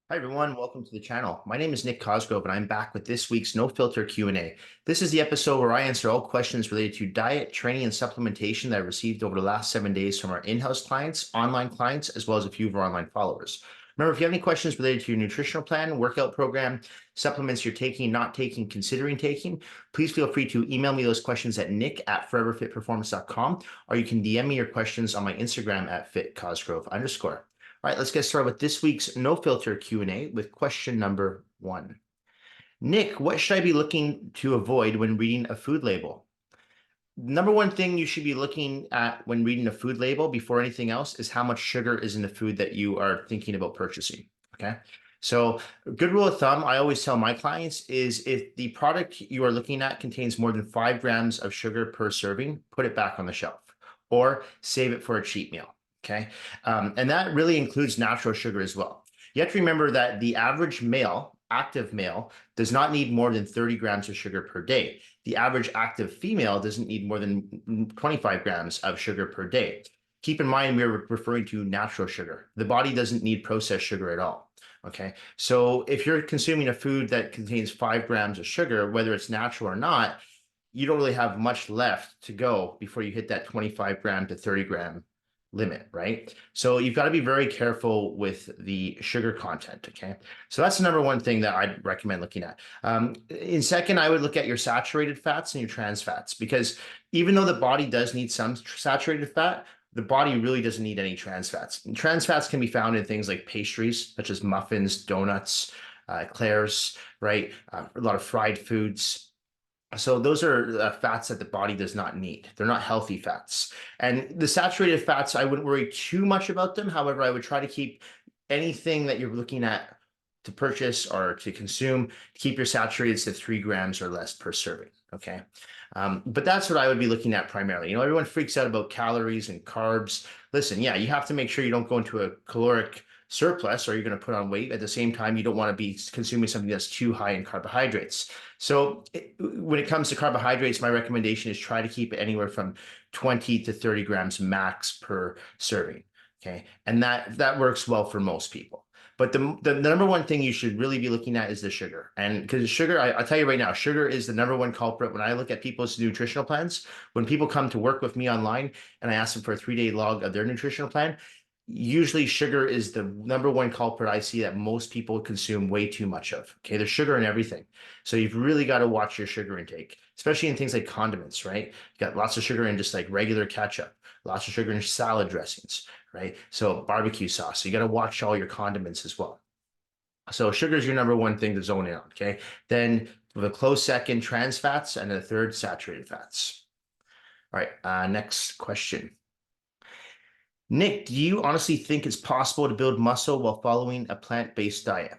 Hi everyone, welcome to the channel. My name is Nick Cosgrove and I'm back with this week's No Filter Q&A. This is the episode where I answer all questions related to diet, training, and supplementation that I received over the last 7 days from our in-house clients, online clients, as well as a few of our online followers. Remember, if you have any questions related to your nutritional plan, workout program, supplements you're taking, not taking, considering taking, please feel free to email me those questions at nick@foreverfitperformance.com, or you can DM me your questions on my Instagram at fitcosgrove_. All right, let's get started with this week's No Filter Q&A with question number 1. Nick, what should I be looking to avoid when reading a food label? Number one thing you should be looking at when reading a food label before anything else is how much sugar is in the food that you are thinking about purchasing. Okay. So, a good rule of thumb I always tell my clients is if the product you are looking at contains more than 5 grams of sugar per serving, put it back on the shelf or save it for a cheat meal. Okay. And that really includes natural sugar as well. You have to remember that the average male, active male, does not need more than 30 grams of sugar per day. The average active female doesn't need more than 25 grams of sugar per day. Keep in mind, we're referring to natural sugar. The body doesn't need processed sugar at all. Okay. So if you're consuming a food that contains 5 grams of sugar, whether it's natural or not, you don't really have much left to go before you hit that 25 gram to 30 gram limit, right? So you've got to be very careful with the sugar content. Okay. So that's the number one thing that I'd recommend looking at. In second, I would look at your saturated fats and your trans fats, because even though the body does need some saturated fat, the body really doesn't need any trans fats. And trans fats can be found in things like pastries, such as muffins, donuts, eclairs, right? A lot of fried foods. So those are fats that the body does not need. They're not healthy fats. And the saturated fats, I wouldn't worry too much about them. However, I would try to keep anything that you're looking at to purchase or to consume, keep your saturated to 3 grams or less per serving. Okay. But that's what I would be looking at primarily. Everyone freaks out about calories and carbs. Listen, yeah, you have to make sure you don't go into a caloric surplus or you're going to put on weight. At the same time, you don't want to be consuming something that's too high in carbohydrates. So when it comes to carbohydrates, my recommendation is try to keep it anywhere from 20 to 30 grams max per serving. Okay. And that works well for most people. But the number one thing you should really be looking at is the sugar. And because sugar, I'll tell you right now, sugar is the number one culprit. When I look at people's nutritional plans, when people come to work with me online and I ask them for a 3-day log of their nutritional plan, usually sugar is the number one culprit I see that most people consume way too much of. Okay, there's sugar in everything. So you've really got to watch your sugar intake, especially in things like condiments, right? You got lots of sugar in just like regular ketchup, lots of sugar in salad dressings, right? So barbecue sauce. So you got to watch all your condiments as well. So sugar is your number one thing to zone in on, okay? Then with a close second, trans fats, and a third, saturated fats. All right, next question. Nick, do you honestly think it's possible to build muscle while following a plant-based diet?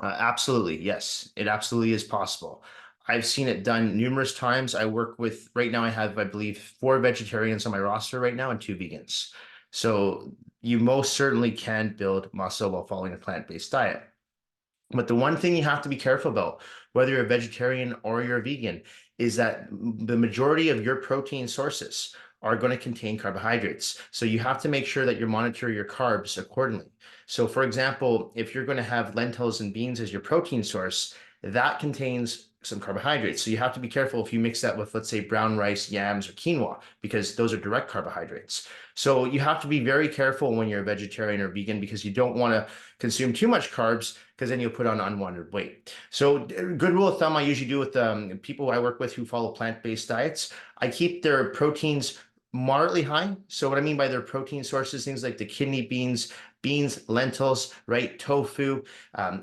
Absolutely, yes. It absolutely is possible. I've seen it done numerous times. I work with, right now I have, I believe, 4 vegetarians on my roster right now and 2 vegans. So you most certainly can build muscle while following a plant-based diet. But the one thing you have to be careful about, whether you're a vegetarian or you're a vegan, is that the majority of your protein sources are going to contain carbohydrates. So you have to make sure that you monitor your carbs accordingly. So for example, if you're going to have lentils and beans as your protein source, that contains some carbohydrates. So you have to be careful if you mix that with, let's say, brown rice, yams, or quinoa, because those are direct carbohydrates. So you have to be very careful when you're a vegetarian or vegan because you don't want to consume too much carbs because then you'll put on unwanted weight. So good rule of thumb I usually do with people I work with who follow plant-based diets, I keep their proteins moderately high. So what I mean by their protein sources, things like the kidney beans, lentils, right? Tofu,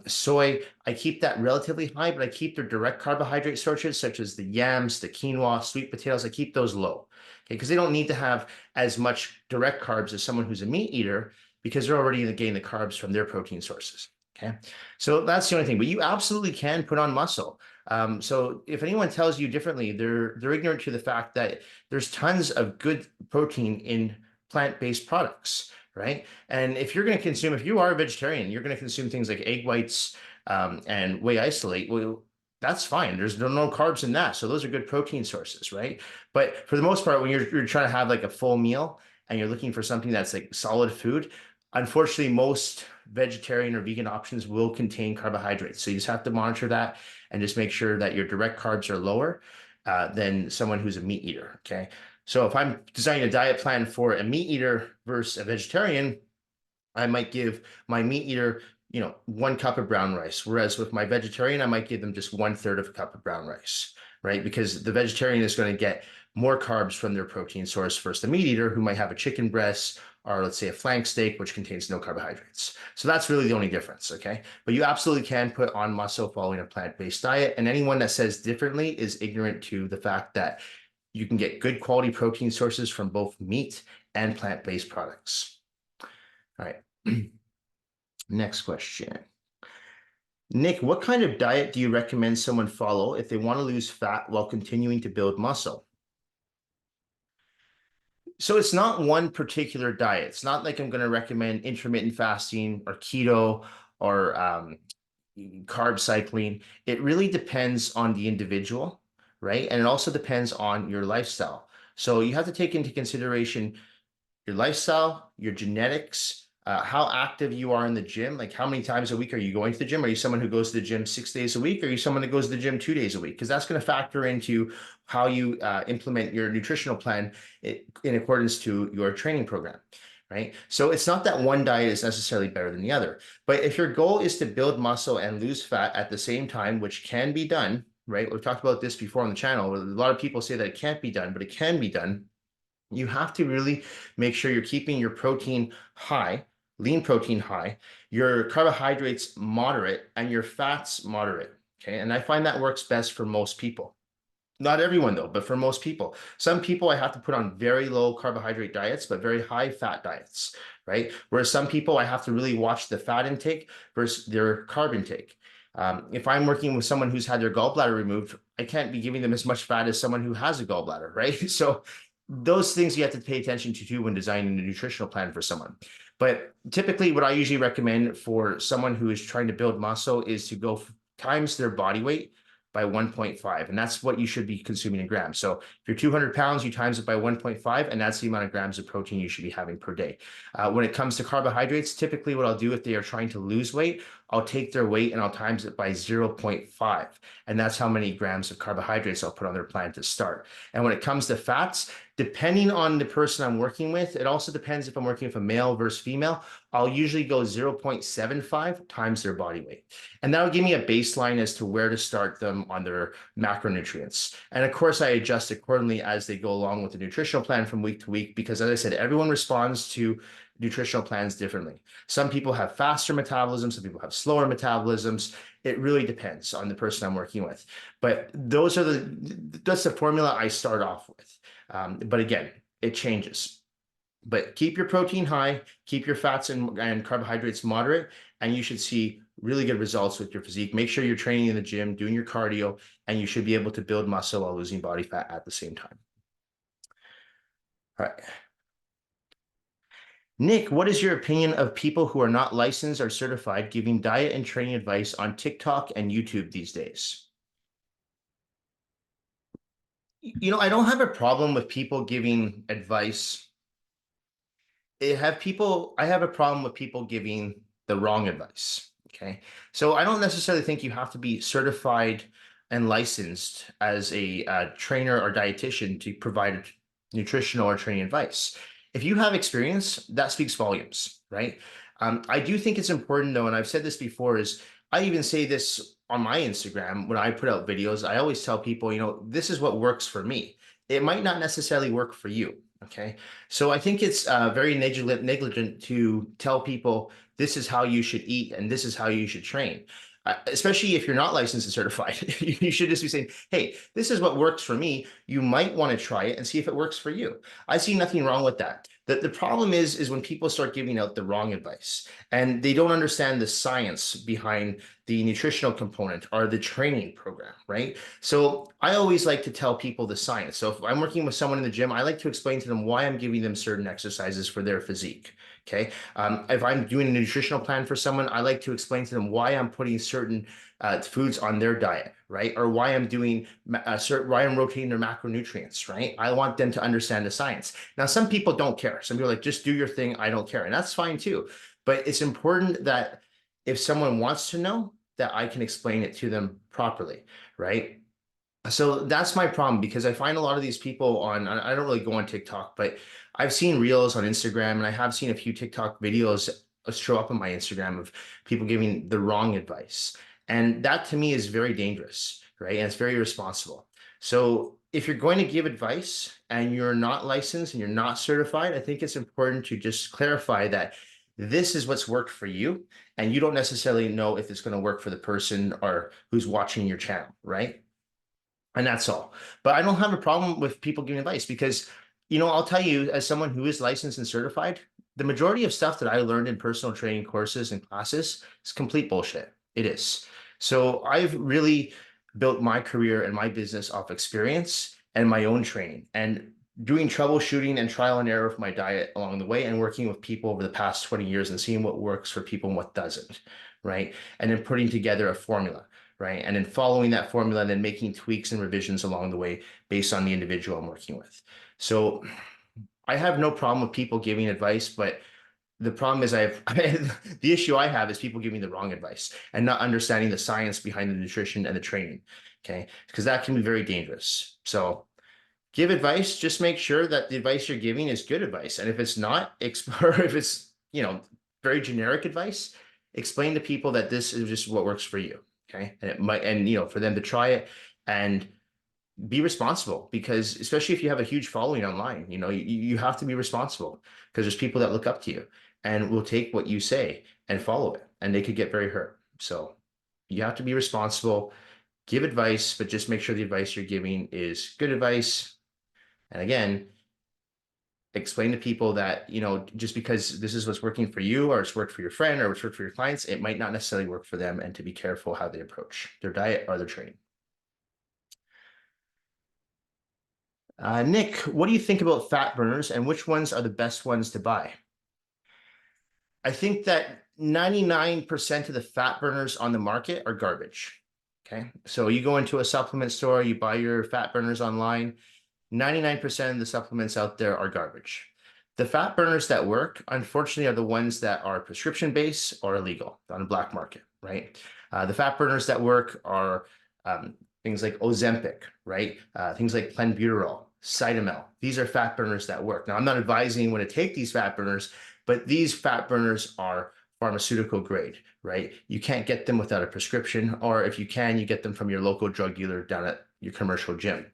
soy. I keep that relatively high, but I keep their direct carbohydrate sources, such as the yams, the quinoa, sweet potatoes. I keep those low, okay? Because they don't need to have as much direct carbs as someone who's a meat eater because they're already getting the carbs from their protein sources. Okay, so that's the only thing. But you absolutely can put on muscle. So if anyone tells you differently, they're ignorant to the fact that there's tons of good protein in plant-based products, right? And if you're going to consume, if you are a vegetarian, you're going to consume things like egg whites and whey isolate. Well, that's fine. There's no carbs in that. So those are good protein sources, right? But for the most part, when you're trying to have like a full meal and you're looking for something that's like solid food, Unfortunately, most vegetarian or vegan options will contain carbohydrates. So you just have to monitor that and just make sure that your direct carbs are lower than someone who's a meat eater. Okay. So if I'm designing a diet plan for a meat eater versus a vegetarian, I might give my meat eater, 1 cup of brown rice. Whereas with my vegetarian, I might give them just 1/3 of a cup of brown rice, right? Because the vegetarian is going to get more carbs from their protein source versus the meat eater who might have a chicken breast or let's say a flank steak, which contains no carbohydrates. So that's really the only difference, okay? But you absolutely can put on muscle following a plant-based diet. And anyone that says differently is ignorant to the fact that you can get good quality protein sources from both meat and plant-based products. All right. Next question. Nick, what kind of diet do you recommend someone follow if they want to lose fat while continuing to build muscle? So it's not one particular diet. It's not like I'm going to recommend intermittent fasting or keto or carb cycling. It really depends on the individual, right? And it also depends on your lifestyle. So you have to take into consideration your lifestyle, your genetics, how active you are in the gym. Like how many times a week are you going to the gym? Are you someone who goes to the gym 6 days a week? Or are you someone that goes to the gym 2 days a week? Because that's going to factor into how you implement your nutritional plan in accordance to your training program. Right. So it's not that one diet is necessarily better than the other. But if your goal is to build muscle and lose fat at the same time, which can be done, right? We've talked about this before on the channel. A lot of people say that it can't be done, but it can be done. You have to really make sure you're keeping your protein high, lean protein high, your carbohydrates moderate, and your fats moderate. Okay. And I find that works best for most people. Not everyone though, but for most people. Some people I have to put on very low carbohydrate diets, but very high fat diets, right? Whereas some people I have to really watch the fat intake versus their carb intake. If I'm working with someone who's had their gallbladder removed, I can't be giving them as much fat as someone who has a gallbladder, right? So those things you have to pay attention to too when designing a nutritional plan for someone. But typically, what I usually recommend for someone who is trying to build muscle is to go times their body weight by 1.5. And that's what you should be consuming in grams. So if you're 200 pounds, you times it by 1.5, and that's the amount of grams of protein you should be having per day. When it comes to carbohydrates, typically what I'll do if they are trying to lose weight, I'll take their weight and I'll times it by 0.5. And that's how many grams of carbohydrates I'll put on their plan to start. And when it comes to fats, depending on the person I'm working with, it also depends if I'm working with a male versus female. I'll usually go 0.75 times their body weight. And that'll give me a baseline as to where to start them on their macronutrients. And of course, I adjust accordingly as they go along with the nutritional plan from week to week, because as I said, everyone responds to nutritional plans differently. Some people have faster metabolism, some people have slower metabolisms. It really depends on the person I'm working with. But that's the formula I start off with. But again, it changes. But keep your protein high, keep your fats and carbohydrates moderate, and you should see really good results with your physique. Make sure you're training in the gym, doing your cardio, and you should be able to build muscle while losing body fat at the same time. All right. Nick, what is your opinion of people who are not licensed or certified giving diet and training advice on TikTok and YouTube these days? I don't have a problem with people giving advice. I have a problem with people giving the wrong advice. Okay. So I don't necessarily think you have to be certified and licensed as a trainer or dietitian to provide nutritional or training advice. If you have experience, that speaks volumes, right? I do think it's important though, and I've said this before, is I even say this on my Instagram when I put out videos. I always tell people, this is what works for me. It might not necessarily work for you. Okay. So I think it's very negligent to tell people this is how you should eat and this is how you should train. Especially if you're not licensed and certified, you should just be saying, hey, this is what works for me. You might want to try it and see if it works for you. I see nothing wrong with that. The problem is when people start giving out the wrong advice and they don't understand the science behind the nutritional component or the training program, right? So I always like to tell people the science. So if I'm working with someone in the gym, I like to explain to them why I'm giving them certain exercises for their physique. Okay. If I'm doing a nutritional plan for someone, I like to explain to them why I'm putting certain foods on their diet, right? Or why I'm doing why I'm rotating their macronutrients, right? I want them to understand the science. Now, some people don't care. Some people are like, just do your thing. I don't care. And that's fine too. But it's important that if someone wants to know, that I can explain it to them properly, right? So that's my problem because I find a lot of these people on, I don't really go on TikTok, but I've seen reels on Instagram and I have seen a few TikTok videos show up on my Instagram of people giving the wrong advice. And that to me is very dangerous, right? And it's very irresponsible. So if you're going to give advice and you're not licensed and you're not certified, I think it's important to just clarify that this is what's worked for you. And you don't necessarily know if it's going to work for the person or who's watching your channel, right? And that's all. But I don't have a problem with people giving advice because, I'll tell you, as someone who is licensed and certified, the majority of stuff that I learned in personal training courses and classes is complete bullshit. It is. So I've really built my career and my business off experience and my own training and doing troubleshooting and trial and error with my diet along the way and working with people over the past 20 years and seeing what works for people and what doesn't, right? And then putting together a formula, right? And then following that formula and then making tweaks and revisions along the way based on the individual I'm working with. So I have no problem with people giving advice, but the problem is the issue I have is people giving the wrong advice and not understanding the science behind the nutrition and the training. Okay. Because that can be very dangerous. So give advice, just make sure that the advice you're giving is good advice. And if it's not, or if it's, very generic advice, explain to people that this is just what works for you. Okay. And it might, and for them to try it and be responsible because especially if you have a huge following online, you have to be responsible because there's people that look up to you and will take what you say and follow it and they could get very hurt. So you have to be responsible, give advice, but just make sure the advice you're giving is good advice. And again, explain to people that, just because this is what's working for you or it's worked for your friend or it's worked for your clients, it might not necessarily work for them and to be careful how they approach their diet or their training. Nick, what do you think about fat burners and which ones are the best ones to buy? I think that 99% of the fat burners on the market are garbage. Okay. So you go into a supplement store, you buy your fat burners online, 99% of the supplements out there are garbage. The fat burners that work, unfortunately, are the ones that are prescription based or illegal on the black market, right? The fat burners that work are things like Ozempic, right? Things like clenbuterol, Cytomel. These are fat burners that work. Now, I'm not advising anyone to take these fat burners, but these fat burners are pharmaceutical grade, right? You can't get them without a prescription, or if you can, you get them from your local drug dealer down at your commercial gym.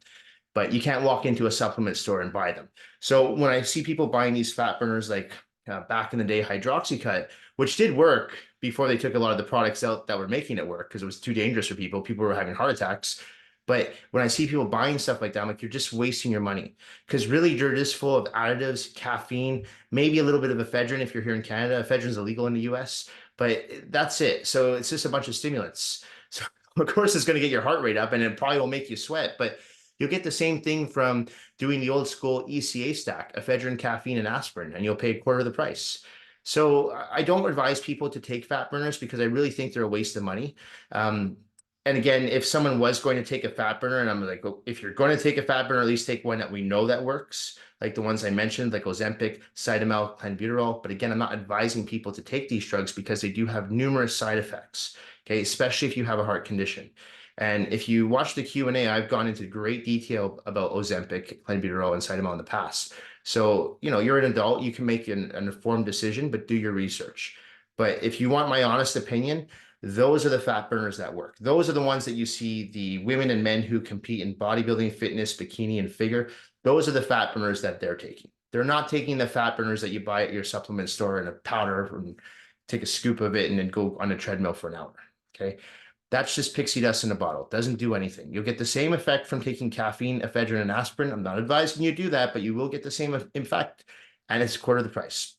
But you can't walk into a supplement store and buy them. So when I see people buying these fat burners, like back in the day, Hydroxycut, which did work before they took a lot of the products out that were making it work because it was too dangerous for people. People were having heart attacks. But when I see people buying stuff like that, I'm like, you're just wasting your money because really you're just full of additives, caffeine, maybe a little bit of ephedrine if you're here in Canada. Ephedrine is illegal in the US, but that's it. So it's just a bunch of stimulants. So of course it's going to get your heart rate up and it probably will make you sweat, but you'll get the same thing from doing the old school ECA stack, ephedrine, caffeine, and aspirin, and you'll pay a quarter of the price. So I don't advise people to take fat burners because I really think they're a waste of money. And again, if someone was going to take a fat burner, and I'm like, well, if you're going to take a fat burner, at least take one that we know that works, like the ones I mentioned, like Ozempic, Cytomel, clenbuterol. But again, I'm not advising people to take these drugs because they do have numerous side effects, okay, especially if you have a heart condition. And if you watch the Q&A, I've gone into great detail about Ozempic, clenbuterol, and Cytomel in the past. So, you're an adult, you can make an informed decision, but do your research. But if you want my honest opinion, those are the fat burners that work. Those are the ones that you see the women and men who compete in bodybuilding, fitness, bikini, and figure. Those are the fat burners that they're taking. They're not taking the fat burners that you buy at your supplement store in a powder and take a scoop of it and then go on a treadmill for an hour. Okay. That's just pixie dust in a bottle. It doesn't do anything. You'll get the same effect from taking caffeine, ephedrine, and aspirin. I'm not advising you do that, but you will get the same effect, and it's a quarter of the price.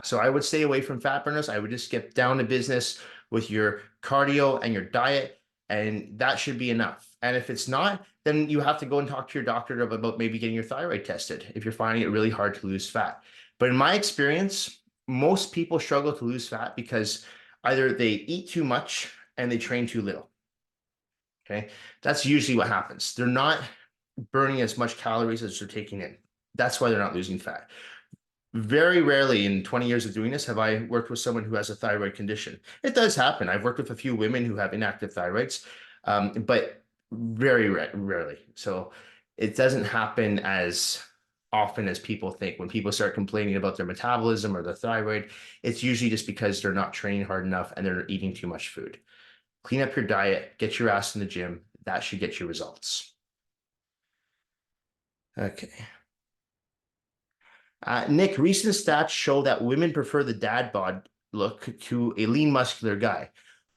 So I would stay away from fat burners. I would just get down to business with your cardio and your diet, and that should be enough. And if it's not, then you have to go and talk to your doctor about maybe getting your thyroid tested if you're finding it really hard to lose fat. But in my experience, most people struggle to lose fat because either they eat too much and they train too little. Okay. That's usually what happens. They're not burning as much calories as they're taking in. That's why they're not losing fat. Very rarely in 20 years of doing this have I worked with someone who has a thyroid condition. It does happen. I've worked with a few women who have inactive thyroids, but very rarely. So it doesn't happen as often as people think. When people start complaining about their metabolism or their thyroid, it's usually just because they're not training hard enough and they're eating too much food. Clean up your diet, get your ass in the gym. That should get you results. Okay. Nick, recent stats show that women prefer the dad bod look to a lean, muscular guy.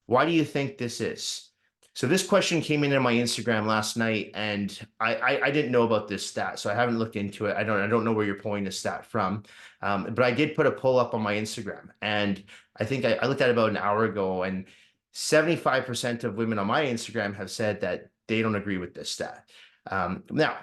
Why do you think this is? So this question came in on my Instagram last night, and I didn't know about this stat, so I haven't looked into it. I don't know where you're pulling this stat from, but I did put a poll up on my Instagram, and I think I looked at it about an hour ago, and 75% of women on my Instagram have said that they don't agree with this stat. Now,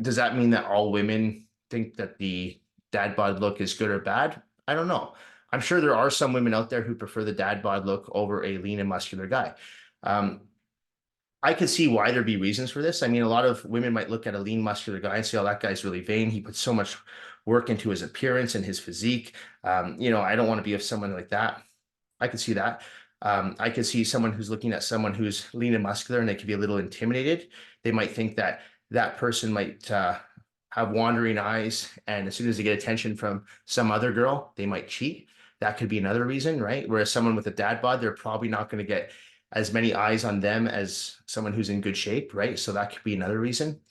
does that mean that all women think that the dad bod look is good or bad? I don't know. I'm sure there are some women out there who prefer the dad bod look over a lean and muscular guy. Um, I could see why there'd be reasons for this. I mean, a lot of women might look at a lean, muscular guy and say, "Oh, that guy's really vain. He puts so much work into his appearance and his physique. I don't want to be with someone like that." I could see that. I could see someone who's looking at someone who's lean and muscular and they could be a little intimidated. They might think that that person might have wandering eyes, and as soon as they get attention from some other girl, they might cheat. That could be another reason, right? Whereas someone with a dad bod, they're probably not going to get as many eyes on them as someone who's in good shape, right? So that could be another reason.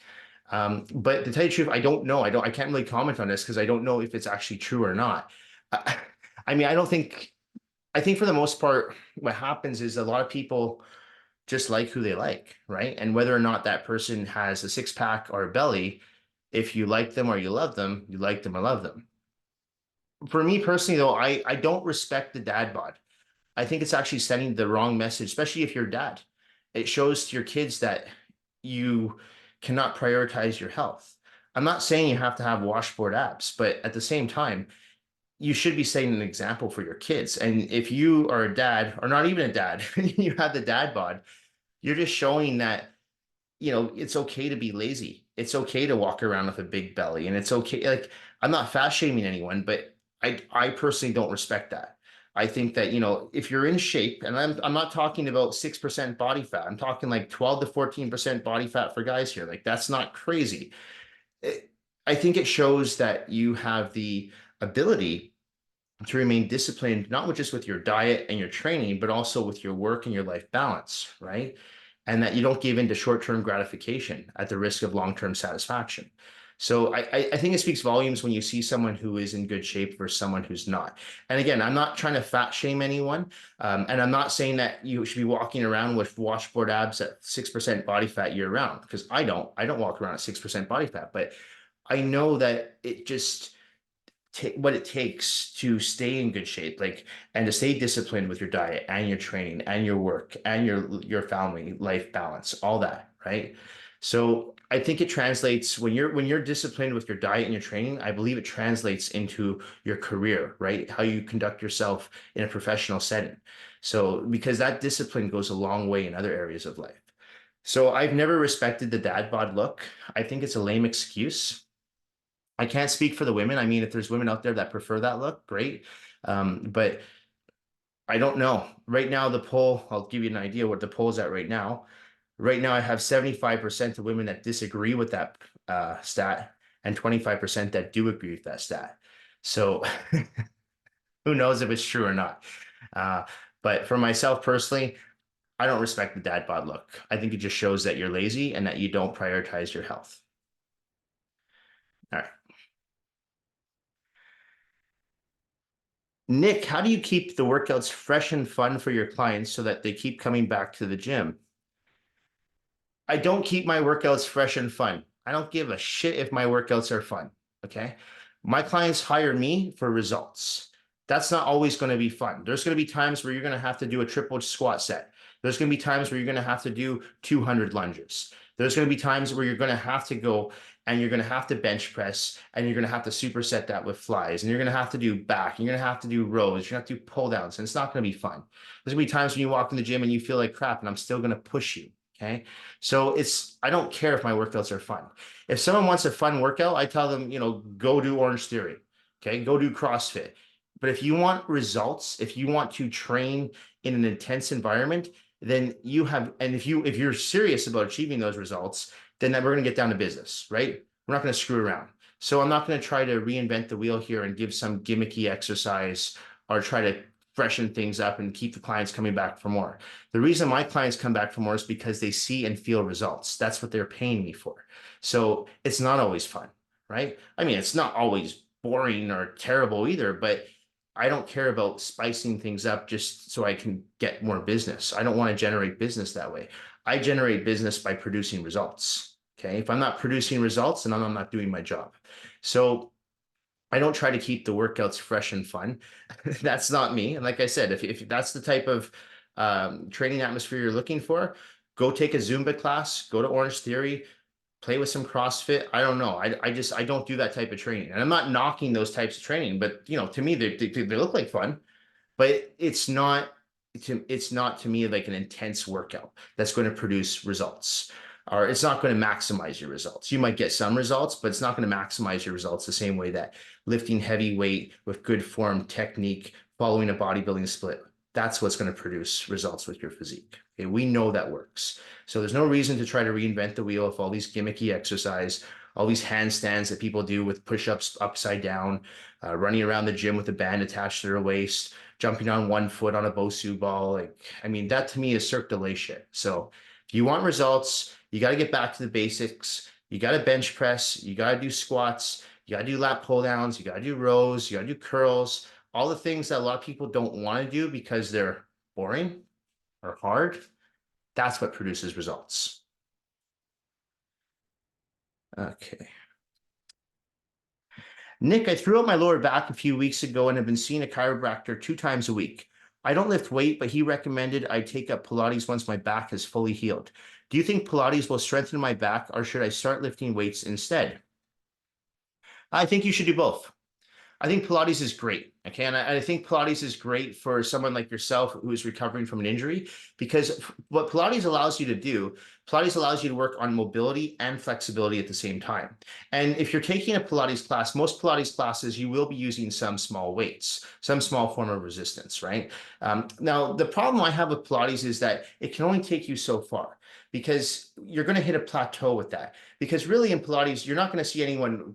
But to tell you the truth, I don't know. I can't really comment on this because I don't know if it's actually true or not. I, I mean, I think for the most part, what happens is a lot of people just like who they like, right? And whether or not that person has a six pack or a belly, if you like them or you love them, you like them or love them. For me personally, though, I don't respect the dad bod. I think it's actually sending the wrong message, especially if you're a dad. It shows to your kids that you cannot prioritize your health. I'm not saying you have to have washboard abs, but at the same time, you should be setting an example for your kids. And if you are a dad, or not even a dad, you have the dad bod, you're just showing that, it's okay to be lazy. It's okay to walk around with a big belly. And it's okay. Like, I'm not fat shaming anyone, but I personally don't respect that. I think that, if you're in shape, and I'm not talking about 6% body fat, I'm talking like 12 to 14% body fat for guys here. Like, that's not crazy. I think it shows that you have the ability to remain disciplined, not just with your diet and your training, but also with your work and your life balance, right? And that you don't give in to short-term gratification at the risk of long-term satisfaction. So I think it speaks volumes when you see someone who is in good shape versus someone who's not. And again, I'm not trying to fat shame anyone. And I'm not saying that you should be walking around with washboard abs at 6% body fat year round, because I don't walk around at 6% body fat, but I know that it just what it takes to stay in good shape, like, and to stay disciplined with your diet and your training and your work and your family life balance, all that, right? So I think it translates when you're disciplined with your diet and your training. I believe it translates into your career, right? How you conduct yourself in a professional setting. So because that discipline goes a long way in other areas of life. So I've never respected the dad bod look. I think it's a lame excuse. I can't speak for the women. I mean, if there's women out there that prefer that look, great. But I don't know. Right now, the poll, I'll give you an idea what the poll's at right now. Right now, I have 75% of women that disagree with that stat and 25% that do agree with that stat. So who knows if it's true or not. Uh, but for myself personally, I don't respect the dad bod look. I think it just shows that you're lazy and that you don't prioritize your health. All right. Nick, how do you keep the workouts fresh and fun for your clients so that they keep coming back to the gym? I don't keep my workouts fresh and fun. I don't give a shit if my workouts are fun. Okay. My clients hire me for results. That's not always going to be fun. There's going to be times where you're going to have to do a triple squat set. There's going to be times where you're going to have to do 200 lunges. There's going to be times where you're going to have to go and you're going to have to bench press, and you're going to have to superset that with flies, and you're going to have to do back, and you're going to have to do rows, you're going to have to do pull downs, and it's not going to be fun. There's going to be times when you walk in the gym and you feel like crap, and I'm still going to push you. Okay. So I don't care if my workouts are fun. If someone wants a fun workout, I tell them, go do Orange Theory. Okay. Go do CrossFit. But if you want results, if you want to train in an intense environment, then if you're serious about achieving those results, then we're going to get down to business, right? We're not going to screw around. So I'm not going to try to reinvent the wheel here and give some gimmicky exercise or try to freshen things up and keep the clients coming back for more. The reason my clients come back for more is because they see and feel results. That's what they're paying me for. So it's not always fun, right? I mean, it's not always boring or terrible either, but I don't care about spicing things up just so I can get more business. I don't want to generate business that way. I generate business by producing results. Okay. If I'm not producing results, then I'm not doing my job. So I don't try to keep the workouts fresh and fun. That's not me. And like I said, if that's the type of training atmosphere you're looking for, go take a Zumba class, go to Orange Theory, play with some CrossFit. I don't know. I don't do that type of training. And I'm not knocking those types of training, but to me, they look like fun, but it's not to me like an intense workout that's going to produce results, or it's not going to maximize your results. You might get some results, but it's not going to maximize your results the same way that lifting heavy weight with good form technique, following a bodybuilding split, that's what's going to produce results with your physique. Okay, we know that works. So there's no reason to try to reinvent the wheel with all these gimmicky exercise, all these handstands that people do with push-ups upside down, running around the gym with a band attached to their waist, jumping on one foot on a Bosu ball. That to me is Cirque du Soleil shit. So if you want results, you got to get back to the basics. You got to bench press. You got to do squats. You got to do lat pull downs. You got to do rows. You got to do curls. All the things that a lot of people don't want to do because they're boring or hard. That's what produces results. Okay. Nick, I threw out my lower back a few weeks ago and have been seeing a chiropractor 2 times a week. I don't lift weight, but he recommended I take up Pilates once my back has fully healed. Do you think Pilates will strengthen my back, or should I start lifting weights instead? I think you should do both. I think Pilates is great. Okay. And I think Pilates is great for someone like yourself who is recovering from an injury, because what Pilates allows you to do, Pilates allows you to work on mobility and flexibility at the same time. And if you're taking a Pilates class, most Pilates classes, you will be using some small weights, some small form of resistance, right? Now, the problem I have with Pilates is that it can only take you so far, because you're going to hit a plateau with that. Because really in Pilates, you're not going to see anyone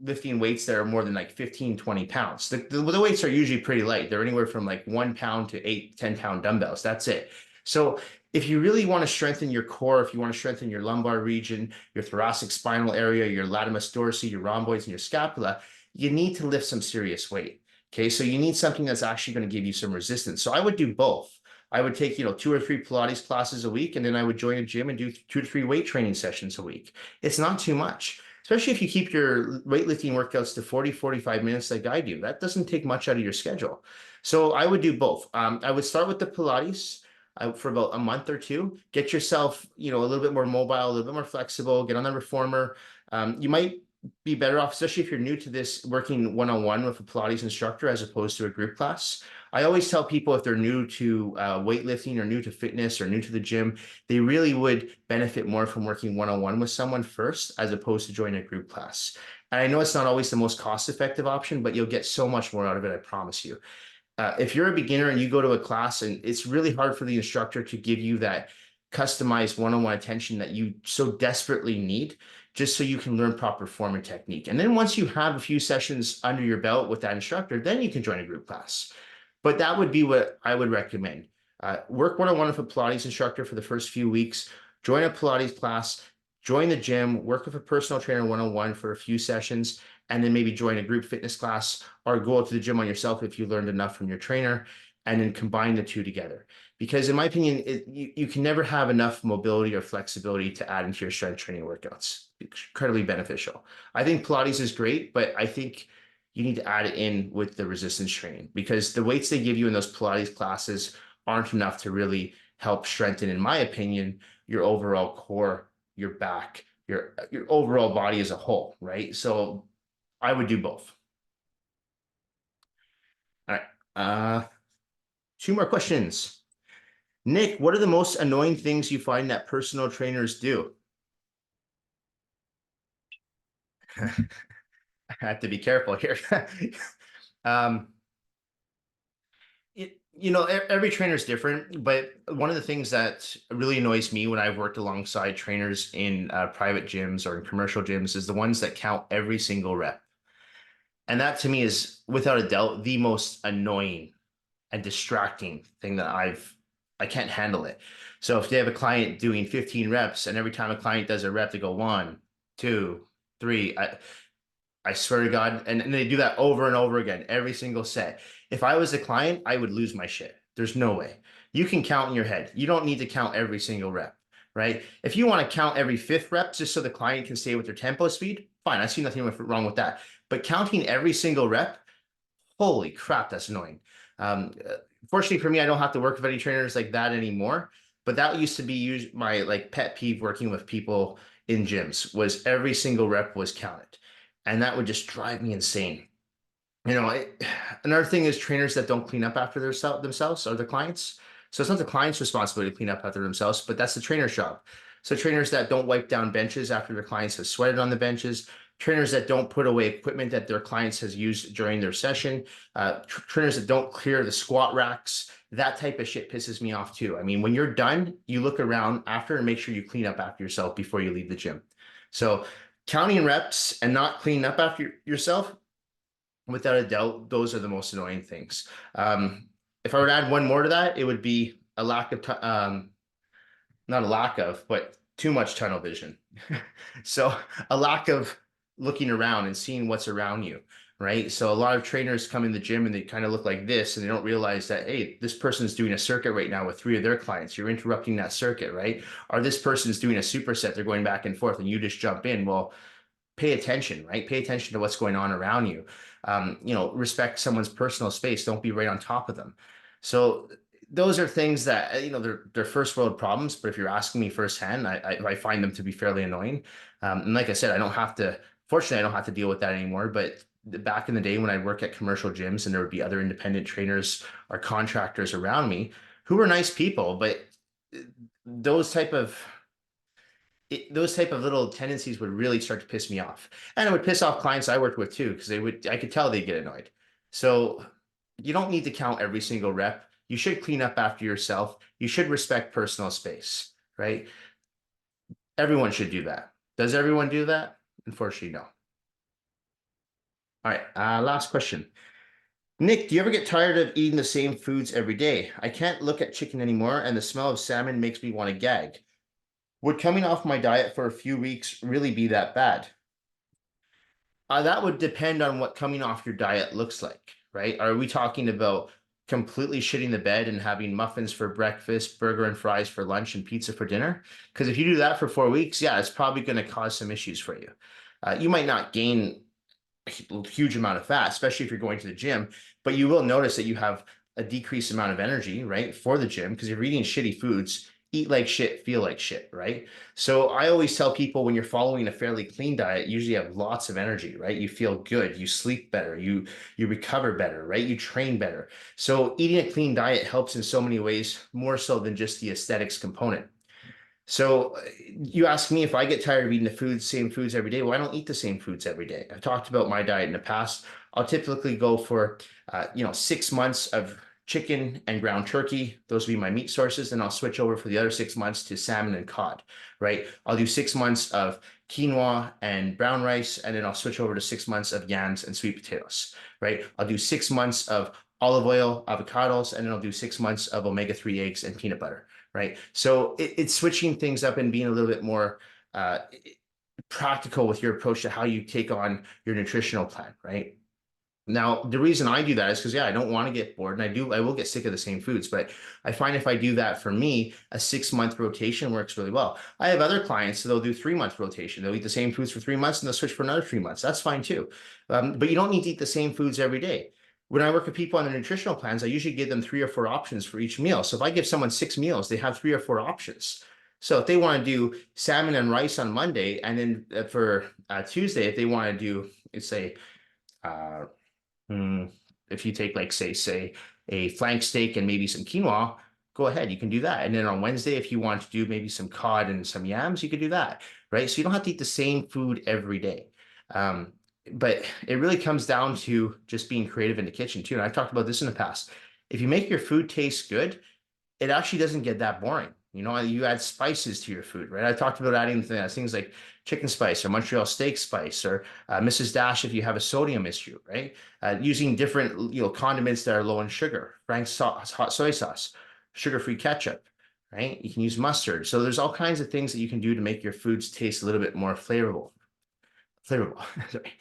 lifting weights that are more than like 15, 20 pounds. The weights are usually pretty light. They're anywhere from like 1 pound to 8, 10-pound dumbbells. That's it. So if you really want to strengthen your core, if you want to strengthen your lumbar region, your thoracic spinal area, your latimus dorsi, your rhomboids, and your scapula, you need to lift some serious weight. Okay, so you need something that's actually going to give you some resistance. So I would do both. I would take, 2 or 3 Pilates classes a week, and then I would join a gym and do 2 to 3 weight training sessions a week. It's not too much, especially if you keep your weightlifting workouts to 40, 45 minutes like I do. That doesn't take much out of your schedule. So I would do both. I would start with the Pilates for about a month or 2. Get yourself, a little bit more mobile, a little bit more flexible, get on the reformer. You might be better off, especially if you're new to this, working one-on-one with a Pilates instructor as opposed to a group class. I always tell people, if they're new to weightlifting or new to fitness or new to the gym, they really would benefit more from working one-on-one with someone first as opposed to joining a group class. And I know it's not always the most cost-effective option, but you'll get so much more out of it, I promise you. If you're a beginner and you go to a class and it's really hard for the instructor to give you that customized one-on-one attention that you so desperately need, just so you can learn proper form and technique. And then once you have a few sessions under your belt with that instructor, then you can join a group class. But that would be what I would recommend. Work one-on-one with a Pilates instructor for the first few weeks, join a Pilates class, join the gym, work with a personal trainer one-on-one for a few sessions, and then maybe join a group fitness class or go out to the gym on yourself if you learned enough from your trainer, and then combine the two together. Because in my opinion, you can never have enough mobility or flexibility to add into your strength training workouts. It's incredibly beneficial. I think Pilates is great, but I think you need to add it in with the resistance training, because the weights they give you in those Pilates classes aren't enough to really help strengthen, in my opinion, your overall core, your back, your overall body as a whole, right? So I would do both. All right. Two more questions. Nick, what are the most annoying things you find that personal trainers do? I have to be careful here. um, every trainer is different, but one of the things that really annoys me when I've worked alongside trainers in private gyms or in commercial gyms is the ones that count every single rep. And that to me is without a doubt the most annoying and distracting thing that I can't handle it. So if they have a client doing 15 reps and every time a client does a rep, they go 1, 2, 3, I swear to God, and they do that over and over again, every single set. If I was a client, I would lose my shit. There's no way. You can count in your head. You don't need to count every single rep, right? If you want to count every fifth rep just so the client can stay with their tempo speed, fine. I see nothing wrong with that. But counting every single rep, holy crap, that's annoying. Fortunately for me, I don't have to work with any trainers like that anymore. But that used to be my like pet peeve working with people in gyms was every single rep was counted. And that would just drive me insane. Another thing is trainers that don't clean up after themselves or their clients. So it's not the client's responsibility to clean up after themselves, but that's the trainer's job. So trainers that don't wipe down benches after their clients have sweated on the benches, trainers that don't put away equipment that their clients has used during their session, trainers that don't clear the squat racks, that type of shit pisses me off too. I mean, when you're done, you look around after and make sure you clean up after yourself before you leave the gym. So counting reps and not cleaning up after yourself, without a doubt, those are the most annoying things. If I were to add one more to that, it would be a lack of, not a lack of, but too much tunnel vision. So a lack of looking around and seeing what's around you, right? So a lot of trainers come in the gym and they kind of look like this and they don't realize that, hey, this person's doing a circuit right now with 3 of their clients. You're interrupting that circuit, right? Or this person's doing a superset. They're going back and forth and you just jump in. Well, pay attention, right? Pay attention to what's going on around you. Respect someone's personal space. Don't be right on top of them. So those are things that, they're first world problems, but if you're asking me firsthand, I find them to be fairly annoying. And like I said, fortunately, I don't have to deal with that anymore, but back in the day when I'd work at commercial gyms and there would be other independent trainers or contractors around me who were nice people, but those type of those type of little tendencies would really start to piss me off. And it would piss off clients I worked with too, because I could tell they'd get annoyed. So you don't need to count every single rep. You should clean up after yourself. You should respect personal space, right? Everyone should do that. Does everyone do that? Unfortunately, no. All right, last question. Nick, do you ever get tired of eating the same foods every day? I can't look at chicken anymore, and the smell of salmon makes me want to gag. Would coming off my diet for a few weeks really be that bad? That would depend on what coming off your diet looks like, right? Are we talking about completely shitting the bed and having muffins for breakfast, burger and fries for lunch, and pizza for dinner? Because if you do that for 4 weeks, yeah, it's probably going to cause some issues for you. You might not gain a huge amount of fat, especially if you're going to the gym, but you will notice that you have a decreased amount of energy, right, for the gym because you're eating shitty foods. Eat like shit, feel like shit, right? So I always tell people when you're following a fairly clean diet, you usually have lots of energy, right? You feel good, you sleep better, you recover better, right? You train better. So eating a clean diet helps in so many ways, more so than just the aesthetics component. So you ask me if I get tired of eating same foods every day. Well, I don't eat the same foods every day. I've talked about my diet in the past. I'll typically go for, 6 months of chicken and ground turkey. Those will be my meat sources. Then I'll switch over for the other 6 months to salmon and cod, right? I'll do 6 months of quinoa and brown rice, and then I'll switch over to 6 months of yams and sweet potatoes, right? I'll do 6 months of olive oil, avocados, and then I'll do 6 months of omega-3 eggs and peanut butter, right? So it's switching things up and being a little bit more practical with your approach to how you take on your nutritional plan, right? Now, the reason I do that is because, yeah, I don't want to get bored and I will get sick of the same foods, but I find if I do that for me, a 6 month rotation works really well. I have other clients, so they'll do 3 month rotation. They'll eat the same foods for 3 months and they'll switch for another 3 months. That's fine too. But you don't need to eat the same foods every day. When I work with people on their nutritional plans, I usually give them 3 or 4 options for each meal. So if I give someone 6 meals, they have 3 or 4 options. So if they want to do salmon and rice on Monday, and then for Tuesday, if they want to do, let's say, uh, if you take like say a flank steak and maybe some quinoa, go ahead, you can do that. And then on Wednesday, if you want to do maybe some cod and some yams, you could do that, right? So you don't have to eat the same food every day. Um, but it really comes down to just being creative in the kitchen too. And I've talked about this in the past. If you make your food taste good, it actually doesn't get that boring. You know, you add spices to your food, right? I talked about adding things like chicken spice or Montreal steak spice or Mrs. Dash if you have a sodium issue, right? Using different, condiments that are low in sugar, Frank's sauce, hot soy sauce, sugar-free ketchup, right? You can use mustard. So there's all kinds of things that you can do to make your foods taste a little bit more flavorful. Sorry.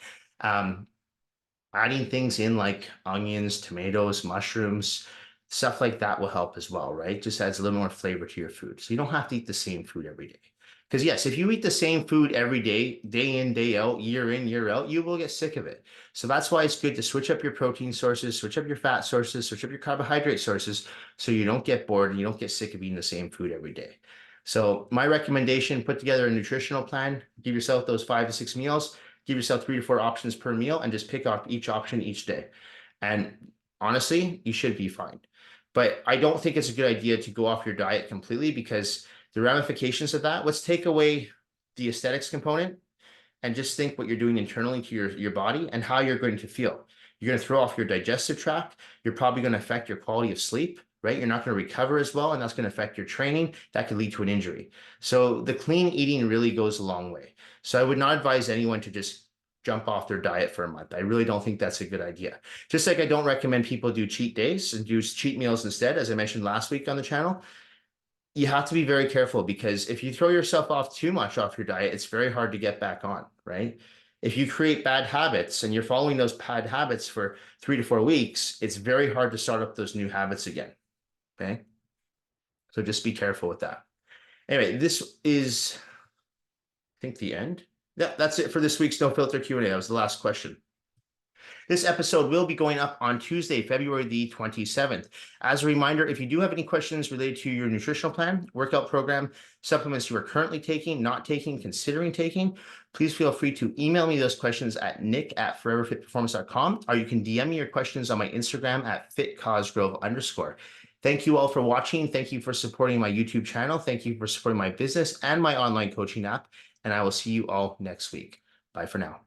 Um, Adding things in like onions, tomatoes, mushrooms, stuff like that will help as well, right? Just adds a little more flavor to your food. So you don't have to eat the same food every day. Because yes, if you eat the same food every day in, day out, year in, year out, you will get sick of it. So that's why it's good to switch up your protein sources, switch up your fat sources, switch up your carbohydrate sources, so you don't get bored and you don't get sick of eating the same food every day. So my recommendation, put together a nutritional plan, give yourself those 5 to 6 meals, give yourself 3 to 4 options per meal, and just pick off each option each day. And honestly, you should be fine. But I don't think it's a good idea to go off your diet completely, because the ramifications of that, let's take away the aesthetics component and just think what you're doing internally to your body and how you're going to feel. You're going to throw off your digestive tract. You're probably going to affect your quality of sleep, right? You're not going to recover as well, and that's going to affect your training. That could lead to an injury. So the clean eating really goes a long way. So I would not advise anyone to just jump off their diet for a month. I really don't think that's a good idea. Just like I don't recommend people do cheat days and do cheat meals instead, as I mentioned last week on the channel. You have to be very careful, because if you throw yourself off too much off your diet, it's very hard to get back on, right? If you create bad habits and you're following those bad habits for 3 to 4 weeks, it's very hard to start up those new habits again. Okay. So just be careful with that. Anyway, this is, I think, the end. Yeah, that's it for this week's No Filter Q&A. That was the last question. This episode will be going up on Tuesday, February the 27th. As a reminder, if you do have any questions related to your nutritional plan, workout program, supplements you are currently taking, not taking, considering taking, please feel free to email me those questions at nick@foreverfitperformance.com, or you can DM me your questions on my Instagram at @fitcausegrove_. Thank you all for watching. Thank you for supporting my YouTube channel. Thank you for supporting my business and my online coaching app. And I will see you all next week. Bye for now.